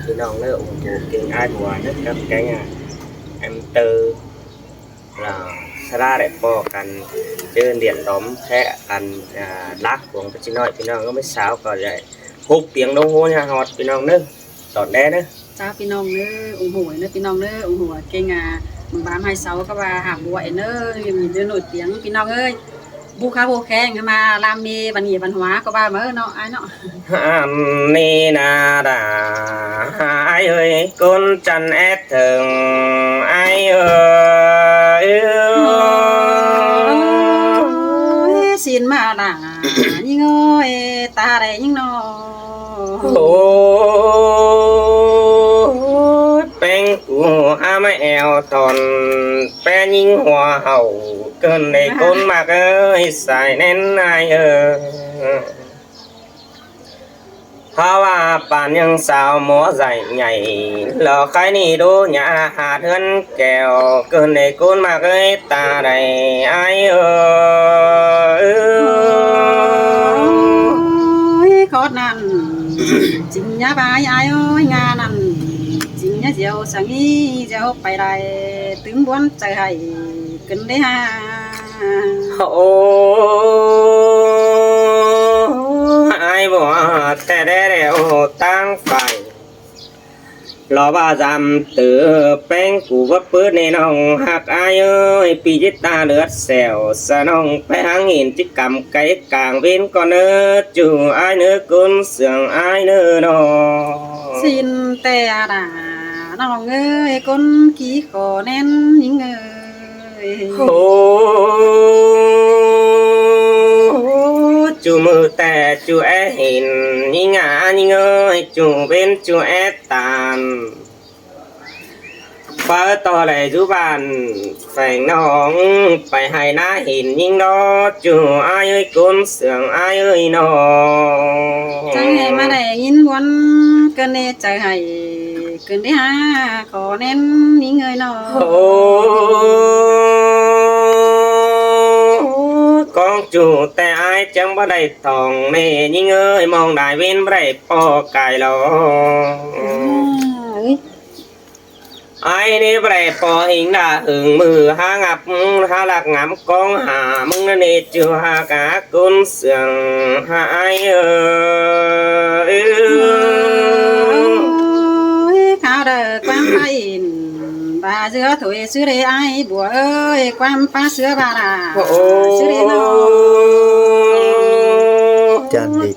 thì non nó ủng hộ tiếng ai của nhất các cái nhà em tư là ra để bỏ cần chơi điện đóm thế cần lắc của cái nói thì nó mới sao còn vậy hút tiếng đông hô nha ngọt thì non nữa tọt đen nữa จ้าพี่น้องเน้อองหัวเน้อพี่น้องเน้อองหัวเก่งมึงบ้านให้เสาก็ว่าหามบวยเน้อมีเนื้อหน่อยเตียงพี่น้องเอ้ยบุคาโบแข้งมาลามมีบันหีบันหัวก็ว่าเมื่อเนาะไอ้เนาะ ni na đà ai ơi con chân ép thường ai ơi สินมาด่ายิ่งเอ้ยตาได้ยิ่งนอ ôi bên của mẹ eo thòn bé nhìn hoa hậu cơn này con mặc ơi xài nên ai ơi hoa bàn nhưng sao múa dạy nhảy lò khai ni đô nhà hạt hơn kèo cơn này con mặc ơi ta đây ai ơi ขอนั่นจริงยาบายอายงานนั่นจริงยาเจียวสังอีเจียวไปได้ถึงบวนใจให้กันได้ฮะ ô ai bỏ thế để đều tăng phải lo ba dặm từ bên của vấp bớt nên ông hạc ai ơi pi chết ta lướt xẻo sa nông phải hàng nghìn chiếc cầm cái càng bên con nữa chủ ai nữa con sườn ai nữa nó สินแต่ด่าน้องเอ้ยคนขี้ขอแน่นยิ่งเอ้ย ô chú mơ tè chú é hình nhí ngã nhí ơi chú bên chú é tàn phá to lại chú bàn phải nong phải hay ná hình nhưng đó chú ai ơi con sướng ai ơi nó จังให้มาได้ยินบวนกันได้ใจให้กันได้ฮะขอแน่นยิ่งเอ้ยเนาะ ô con chủแต่ai chẳng bắt đầy thòng nè nhưng ơi mong đại bên bắt đầy po cài lo ai đi bắt đầy po hình đã hưởng mừ ha ngập ha lạc ngắm con hà mưng nè chưa ha cả con sườn ha ai ơi ข้าวเด้อความพาอินบาเสือถอยซื้อได้ไอ้บัวเอ้ยความป้าเสือบาดาซื้อได้เนาะ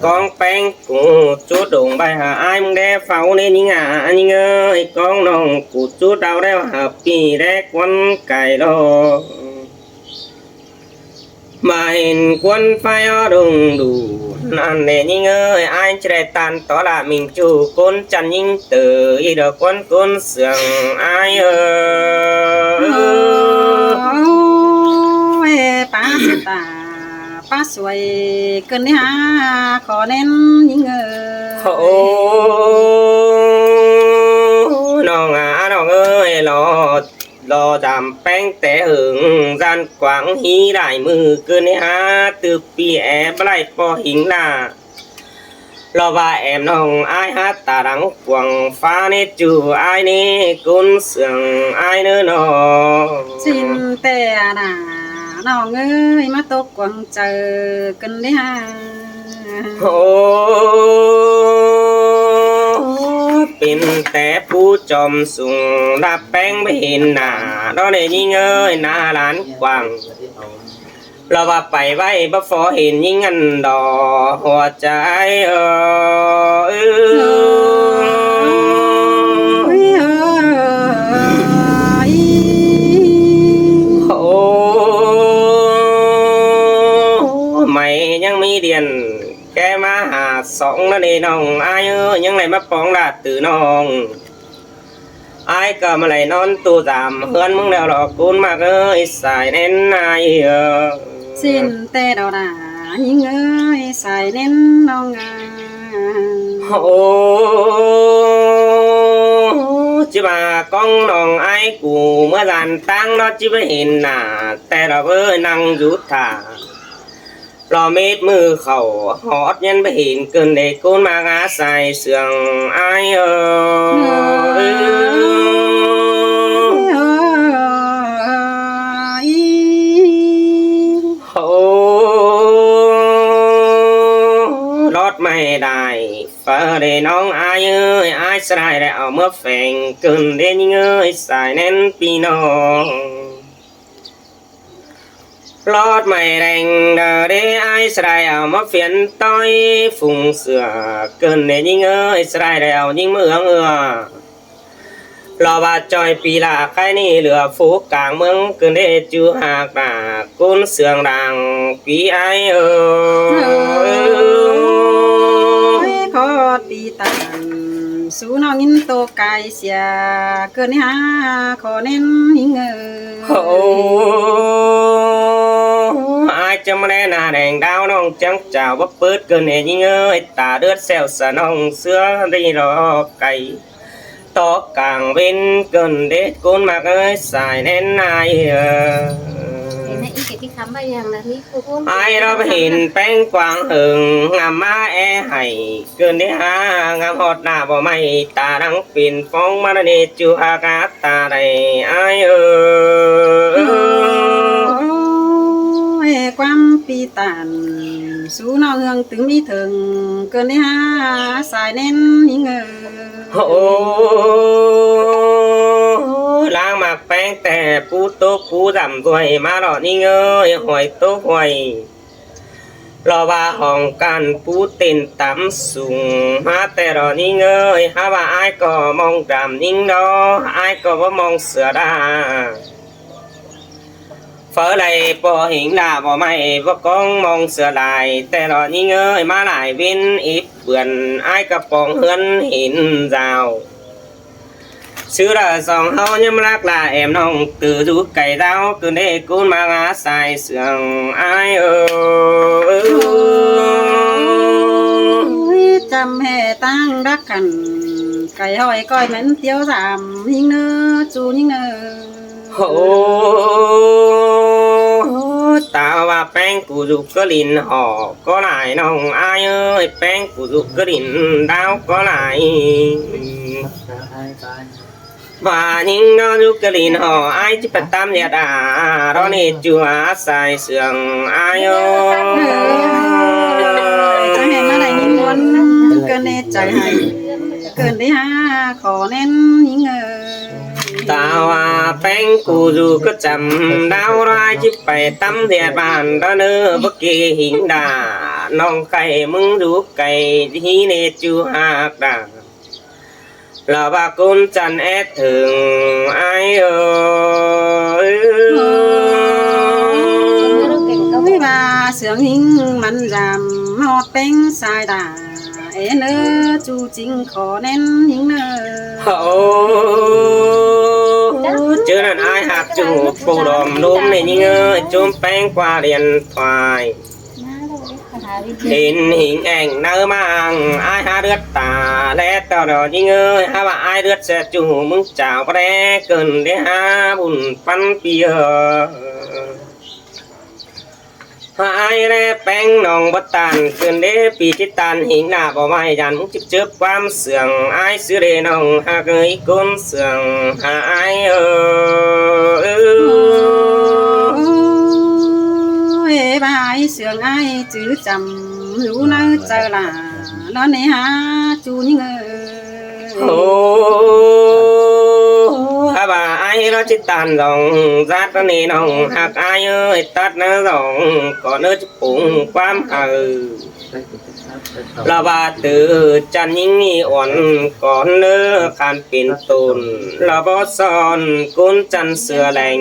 con bén của chú đụng bài hà ai mong đe pháo nên những nhưng ơi con nòng của chú đau đeo hợp kỳ đe quân cài lo mà hình quân phải ở đồng đủ nàn nè nhưng ơi ai chạy tàn tỏ là mình chủ con chăn nhưng từ ý đồ quân con sườn ai ơi ป้าสตาป้าสวยเกินได้ฮะขอแน่นยิ่งเอ้ย ô nó ơi lo giảm bánh té hưởng gian quảng hí đại mừ cơn ha từ pi em lại po hình là lo ba em nong ai hát ta đắng quảng phá nê chủ ai nê côn sườn ai nữa nó สินแต่ด่าน้องเอ้ยมาตกกวางเจอกันได้ฮะ ô pin té phú chòm sùng đạp bánh bên nà đó này nhìn ơi nà lán quảng lo ba bảy vai ba phó hình những ăn đỏ hoa trái ơi mày nhang mi điền cái má hà sóng nó đi nòng ai ơi nhưng lại mắt bóng là từ nòng ai cầm mà lại non tu giảm hơn mong đèo đỏ cún mà ơi xài nên ai ơi สินแต่ดอกด่ายิ่งเอ้ยใส่เน้นน้องงา ô chứ bà con nòng ai cù mới dàn tăng nó chứ với hình nàแต่เราvới năng rút thả รอเม็ดมือเขาหอดยันไปเห็นเกินเด็กกูนมางาใส่เสื่องไอเออรถไม่ได้เปิดน้องอายเอ้ยอายสายได้เอาเมื่อแฝงเกินเด่นเงยสายแน่นปีน้องรถไม่แรงเดอเดอายสายเอามาเฟียนต้อยฝุ่งเสือเกินเด่นเงยสายได้เอายิงเมืองรอบาจอยปีละใครนี่เหลือฟูกลางเมืองเกินเดจูหากตากุนเสืองดังปีไอขอตีตันสู้น้องยินโตไกเสียเกินหาขอเน้นหิงโอ้อาจจะไม่ได้หน้าแดงดาวน้องจังเจ้าว่าเปิดเกินเองเอ้ยตาเดือดแซวสะน้องเสื้อได้รอไก่ตอกกลางเว้นเกินเด็ดกุนมากเอ้ยสายแน่นนายไอเราไปเห็นแป้งกวางหึงงามมาแอไห้เกินได้หางามหอดหน้าบ่ไม่ตาดังปิ่นฟองมาเนจูอากาศตาได้ไอความปีตันสู้น้องเฮืองถึงมีถึงเกินได้หาสายเน้นหิงโอ้ล้างหมากแป้งแต่ปูโตปูดำด้วยมาหล่อนี่เงยหอยโตหอยรอว่าห้องกันปูเต้นต่ำสูงมาแต่รอนี่เงยหาว่าไอ้ก็มองดำนิ่งดอไอ้ก็ว่ามองเสือดาเฟ้อไรปอหิงดาบ่ไม่ว่ากองมองเสือลายแต่รอนี่เงยมาหลายวินอิบเบื่อนไอ้กระปองเฮือนหินราวซื้อละสองเฮายังรักลาแอมน้องตื่นดูไก่ดาวคือได้กูมางาใส่เสื่องไอ้จำแห่ตั้งรักกันไก่หอยก้อยเหม็นเตี้ยวสามยิงเนื้อจูยิงเนื้อโอ้ตาว่าแป้งกูจุกก็ลินห่อก็หลายน้องอายเอ้ยแป้งกูจุกก็ลินดาวก็หลายว่ายิงน้องจุกก็ลินห่ออายจิปตามยาดารอนี่จัวใส่เสื่องอายเอ้ยจะเห็นอะไรยิงวนเกินในใจให้เกินได้หาขอเน้นยิงตาว่าแป้งกูจูก็จำดาวร้ายจิไปตั้มเดียบานตอนเนื้อบักกี้หิงดาน้องไก่มึงดูไก่ที่เนจูหักดาเราบากุนจันแอดถึงไอไม่ว่าเสียงหิงมันรำหอดเป็นสายดาเอ็นเอจูจริงขอเน้นหิงเนเจอนั่นไอหักจูปูดอมลุ่มในยิ่งจุ่มแป้งกว่าเรียนควายเห็นหิงแอ่งเนื้อมังไอหาเลือดตาและต่อดอยิ่งหาว่าไอเลือดเสียจูมึงเจ้าแปรเกินได้หาบุญปันปีไอ้แร่แป้งนองบัตตันเกินเด้ปีจิตันหิงหน้าบ่ไม่ยันจิบเจ็บความเสื่องไอ้ซื้อเรนองหากอีก้นเสื่องไอ้บายเสื่องไอ้จื้อจำรู้เนื้อเจอละแล้วในหาจูนี่โอ้อาบ่าไอ้เราจิตันดองจัดนี่น้องหากไอ้เอ้ยตัดเนื้อดองก่อนเนื้อจะปุ่งความเราบาตือจันยิ่งอ่อนก่อนเนื้อขันเป็นตุนเราบอสอนกุนจันเสือแหลง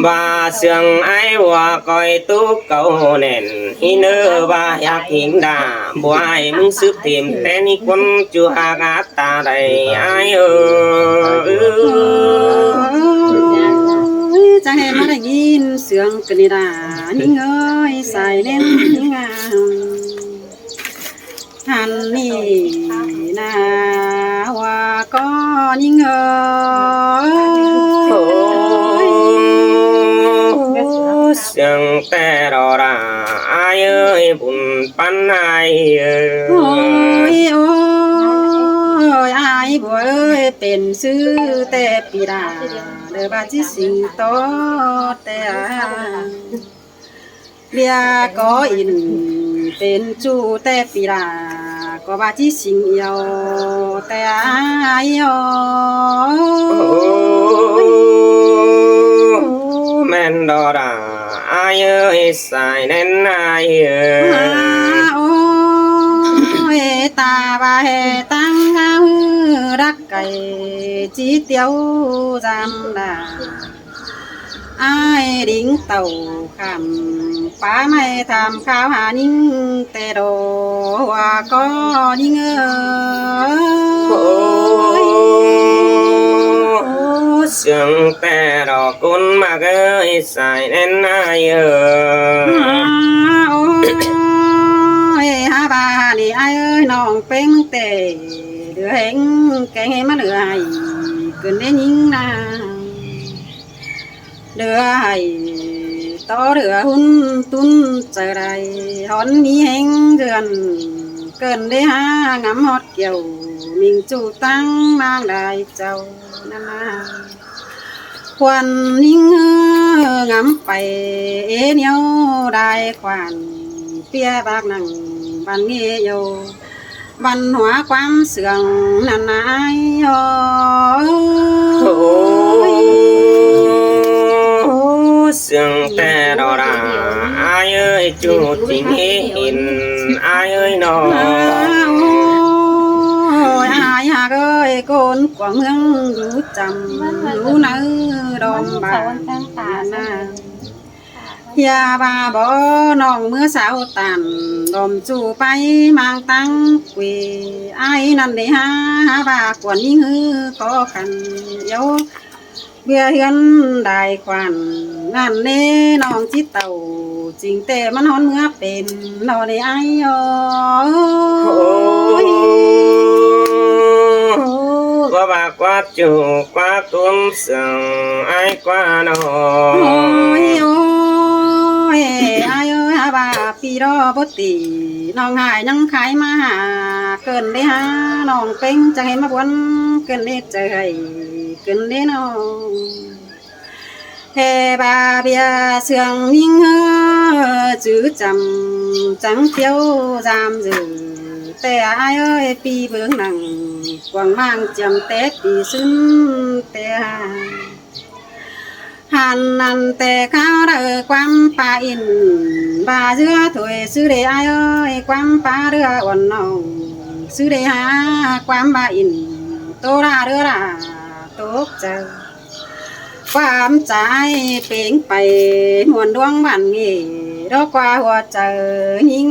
บาเสียงไอ้วัวก้อยตู้เก่าแน่นฮิเนอบาอยากหิงดาบัวไอ้มึงซื้อเต็มแต่นี่คนจูหากาตาได้ไอ้จะเห็นมาได้ยินเสียงกระดานิ่งเอ้ยใส่เล่นนิ่งงามหันนี่นาว่าก็นิ่งเอ้ยเสียงแต่รอรา นายโอ้ยโอ้ยอายบัวเอ้ยเป็นซื้อแต่ปีดาเด้อบาจิสิงโตแต่เบียก็อินเป็นจูแต่ปีดาก็บาจิสิงเอียวแต่อายโอ้แม่นดอดาอายเอ้ยสายแน่นนายโอ้ยตาบาเฮตั้งเอารักไก่จีเตียวจำดาอายดิ้งเต่าคำป้าไม่ทำข้าวหานิ่งแต่โดว่าก็นิ่งเสียงแต่ดอกกุนมาเกยสายแน่นนายโอ้ยฮาบานี่อายเอ้ยน้องเป็นแต่เดือเห็นแกงให้มาเหลือให้เกินได้ยิ่งนาเดือให้ต่อเดือหุ่นตุ้นเจอไรหอนมีแหงเดือนเกินได้หางำฮอดเกี่ยวมิงจูตั้งมางได้เจ้านั่นนะควันนิ่งงำไปเนียวได้ควันเปียบากนังบันเงยโยบันหัวความเสื่องนันนายโอ้เสียงแต่ดอราอายเอ้ยจูจริงเห็นอายเอ้ยนออายหากเอ้ยโกนกว่าเมืองรู้จำรู้เนื้อดอมบานนาอยาบาบ่น้องเมื่อสาวตันดอมจูไปมังตั้งเวไอ้นั่นได้หาบากว่านี้ฮือก็กันโยเบื่อเฮือนได้ควันนั่นเน่น้องจิตเต่าจริงแต่มันฮอนเมื่อเป็นนอได้ไอ้โอ้ยว่าบากว่าจูกว่ากุมสังไอ้กว่าน้อยโอ้ยไอ้เอ้ยบาปีรอบตีน้องหายยังขายมาหาเกินได้หาน้องเป็นจะให้มาบวนเกินได้ใจเกินได้น้องเฮบาเบียเสื่องยิ่งจื้อจำจังเที่ยวจำจื้อแต่อายเอ้ยปีเบื้องหนังกวางมั่งจำแต่ปีซึ้งแต่หันนั่นแต่ข้าวเรือความปลาอินบาเรือถวยซื้อได้อายเอ้ยความปลาเรืออ่อนน้องซื้อได้หาความปลาอินโตราเรือราตกเจอความใจเป่งไปมวนดวงบันงี้ดอกกว่าหัวใจหิง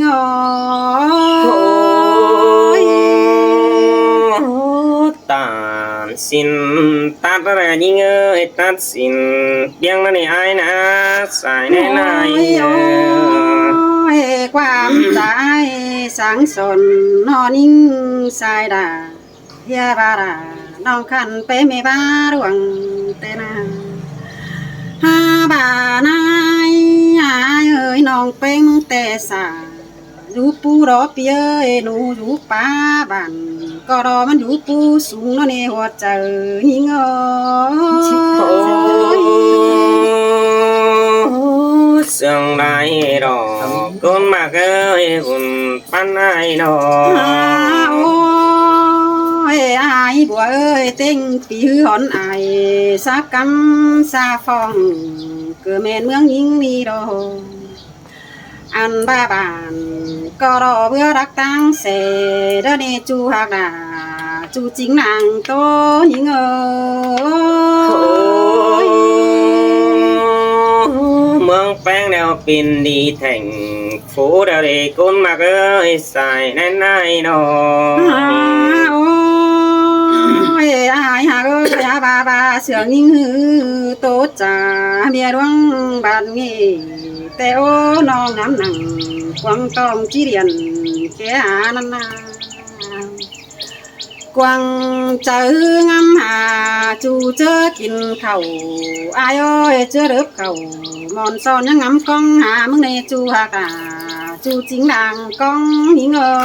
ตาสินตัดอะไรยิ่งเอ้ยตัดสินเพียงนั่นไอ้นะสายแน่นายความใจสังสนนอนิ่งสายดาเฮียบาราน้องขันไปไม่บาดวงแต่นาฮาบานายเอ้ยน้องเป็นแต่สาอยู่ปูรอเปียหนูอยู่ป้าบ้านก็รอมันอยู่ปูสูงนั่นเองหัวใจหิงเสียงได้ดอกก้นมาเกยหุ่นปันไอ้ดอกไอ้บัวเอ้ยเต็งปีหือหอนไอ้สักกำซาฟองเกิดแม่เมืองยิงมีดอกอันบ้าบานก็รอเพื่อรักตั้งเสดเนจูหักดาจูจริงนางโตยิงเมืองแป้งแนวปินดีแท่งฟูเดเรกุนมาเกยสายแน่นายนอไอ้หากยาบาเสือนิ่งหือโตจ่าเมียดวงบานงี้แต่โอ้น้องน้ำหนังกวางตองจีเรียนแก่หานันนากวางเจองำหาจูเจอกินเข่าอายอ้อยเจอเริบเข่ามอนซอนยังงำกองหามึงในจูหากา chú chính đàng con nhí ngờ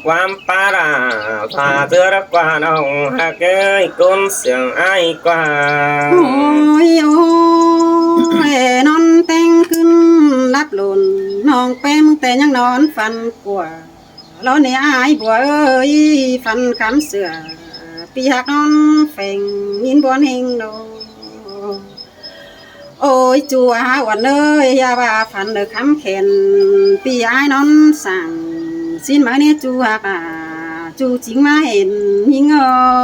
Quam para pha giữa đất qua nông hạ cái côn sương ai qua ôi ôi non tênขึ้นđáp lùn non pem tên nhang non phần của lo nè ai bùa ơi phần khám sửa pi hạt non phèn nhìn buồn hình đồ ôi chùa hoàn ơi ya bà phần được khám khen pi ai non sàng xin mãi nè chùa à chú chính má hẹn nhìn ơi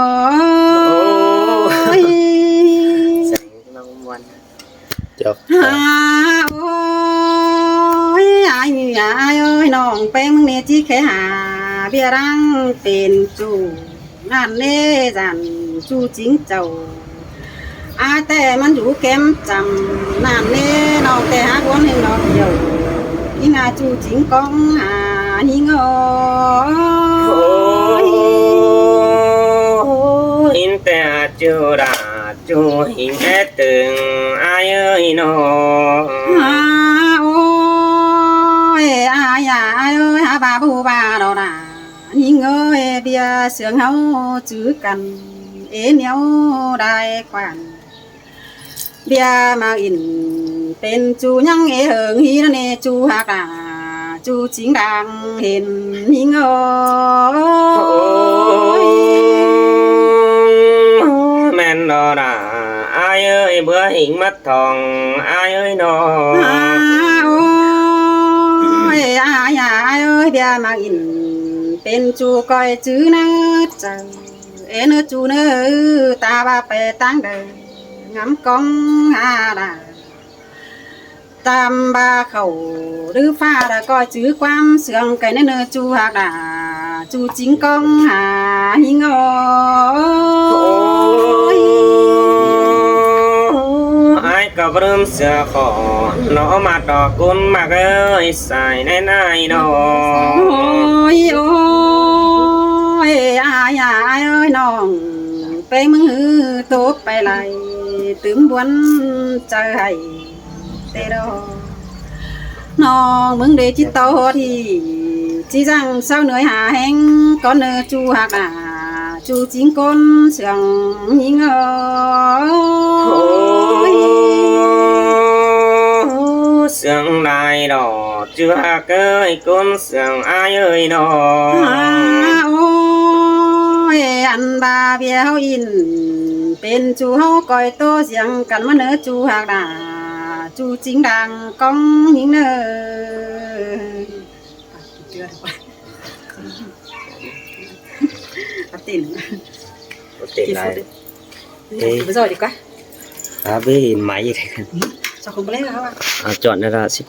Chọc ôi ai ơi nòng pem nè chi khé hà bia đang tiền chủ ngàn nê giàn chú chính chầu ai tèมันอยู่เข็มจำนานเน่นองแต่หาคนให้นองเดียวอีงาจูจิงกองหาหิงin te chu ra chu hình ế từng ai ơi nó โอ้ยอายเอ้ยหาบาบูบาดอกน่ะหิงเอ้ยเบียเสืองเฮาจื้อกันเอเหนียวได้กว่าเบียมาอินเป็นจูยังเอเหิงฮีนั่นเอจูหากาจูจิงดังเห็นหิงเอ้ย men đó là ai ơi bữa hình mất thòng ai ơi nó โอ้ยอายเอ้ยเบียมาอินเป็นจูก้อยจื้อนะจังเอเนจูเนตาบาไปตั้งเดินงำกองหาดาตามบาเขาหรือฟ้าดาก้อยจื้อความเสื่องไก่เนจูหากดาจูจิงกองหาหิงโอ้ย ai có rơm sữa khổ nó mặt đỏ cún mà ơi xài nên ai nó โอ้ยโอ้ยอายเอ้ยน้องไปมือตบไปไหลตึมบวนใจให้เตโดน้องมึงเดจิตโตที่จีจังเศร้าเหนื่อยหาแห้งก้อนเนอจูหักจูจิงก้นเสียงยิงsương đài đỏ chưa ơi cún sương ai ơi nó โอ้ยอันบาเบียเฮาอินเป็นจูเฮาก้อยโตเสียงกันมาเนอจูหักจูจิงดังก้องยิงเนอtỉnh tiền này bây giờ đi quá à với máy gì thế sao không có lấy hả chọn ra là ship